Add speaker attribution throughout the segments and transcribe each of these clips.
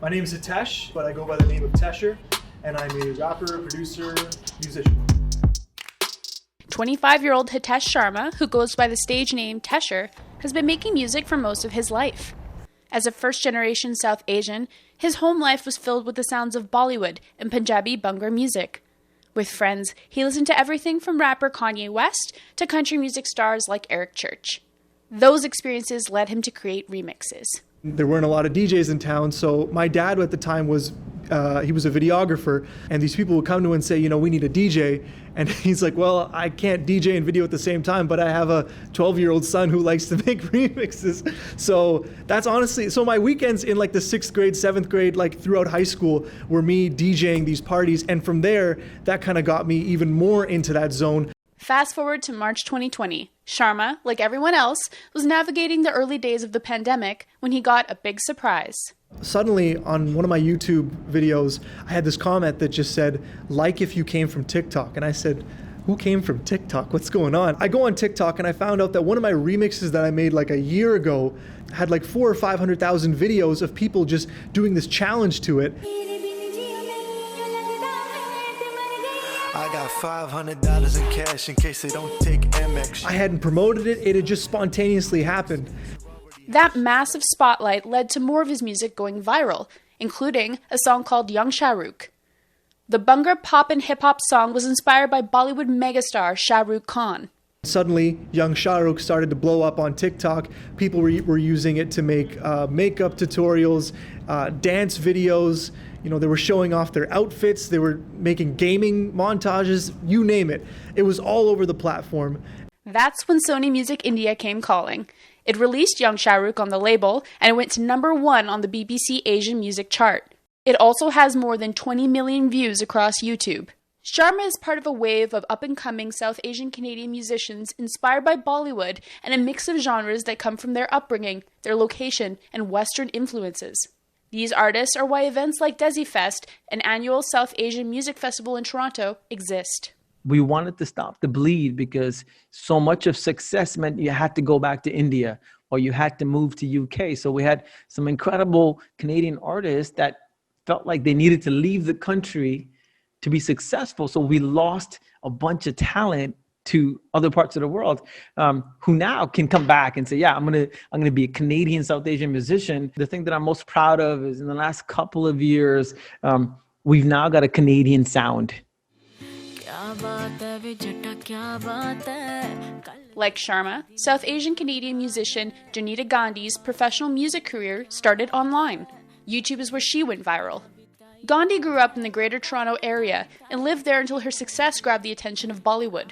Speaker 1: My name is Hitesh, but I go by the name of Tesher, and I'm a rapper, producer, musician.
Speaker 2: 25-year-old Hitesh Sharma, who goes by the stage name Tesher, has been making music for most of his life. As a first-generation South Asian, his home life was filled with the sounds of Bollywood and Punjabi Bhangra music. With friends, he listened to everything from rapper Kanye West to country music stars like Eric Church. Those experiences led him to create remixes.
Speaker 1: There weren't a lot of DJs in town, so my dad at the time was he was a videographer, and these people would come to him and say, we need a DJ. And he's like, well, I can't DJ and video at the same time, but I have a 12-year-old son who likes to make remixes. So that's honestly, so my weekends in like the 6th grade, 7th grade, like throughout high school were me DJing these parties. And from there, that kind of got me even more into that zone.
Speaker 2: Fast forward to March 2020. Sharma, like everyone else, was navigating the early days of the pandemic when he got a big surprise.
Speaker 1: Suddenly, on one of my YouTube videos, I had this comment that just said, like if you came from TikTok. And I said, who came from TikTok? What's going on? I go on TikTok and I found out that one of my remixes that I made like a year ago had like 400,000 or 500,000 videos of people just doing this challenge to it.
Speaker 3: I got $500 in cash in case they don't take Amex.
Speaker 1: I hadn't promoted it, it had just spontaneously happened.
Speaker 2: That massive spotlight led to more of his music going viral, including a song called Young Shah Rukh. The Bhangra pop and hip-hop song was inspired by Bollywood megastar Shah Rukh Khan.
Speaker 1: Suddenly, young Shah Rukh started to blow up on TikTok. People were using it to make makeup tutorials, dance videos. They were showing off their outfits. They were making gaming montages, you name it. It was all over the platform.
Speaker 2: That's when Sony Music India came calling. It released Young Shah Rukh on the label, and it went to #1 on the BBC Asian Music Chart. It also has more than 20 million views across YouTube. Sharma is part of a wave of up-and-coming South Asian Canadian musicians inspired by Bollywood and a mix of genres that come from their upbringing, their location, and Western influences. These artists are why events like DesiFest, an annual South Asian music festival in Toronto, exist.
Speaker 4: We wanted to stop the bleed because so much of success meant you had to go back to India or you had to move to UK. So we had some incredible Canadian artists that felt like they needed to leave the country to be successful. So we lost a bunch of talent to other parts of the world who now can come back and say, yeah, I'm gonna be a Canadian South Asian musician. The thing that I'm most proud of is in the last couple of years, we've now got a Canadian sound.
Speaker 2: Like Sharma, South Asian Canadian musician Janita Gandhi's professional music career started online. YouTube is where she went viral. Gandhi grew up in the Greater Toronto area and lived there until her success grabbed the attention of Bollywood.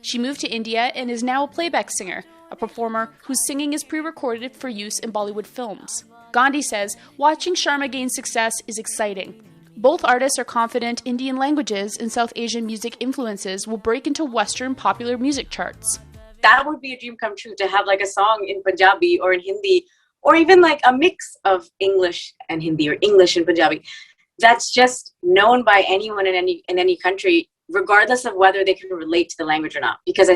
Speaker 2: She moved to India and is now a playback singer, a performer whose singing is pre-recorded for use in Bollywood films. Gandhi says watching Sharma gain success is exciting. Both artists are confident Indian languages and South Asian music influences will break into Western popular music charts.
Speaker 5: That would be a dream come true, to have like a song in Punjabi or in Hindi, or even like a mix of English and Hindi or English and Punjabi. That's just known by anyone in any country, regardless of whether they can relate to the language or not. Because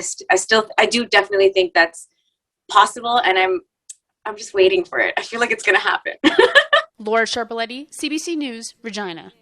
Speaker 5: I do definitely think that's possible, and I'm just waiting for it. I feel like it's gonna happen.
Speaker 2: Laura Sharpaletti, CBC News, Regina.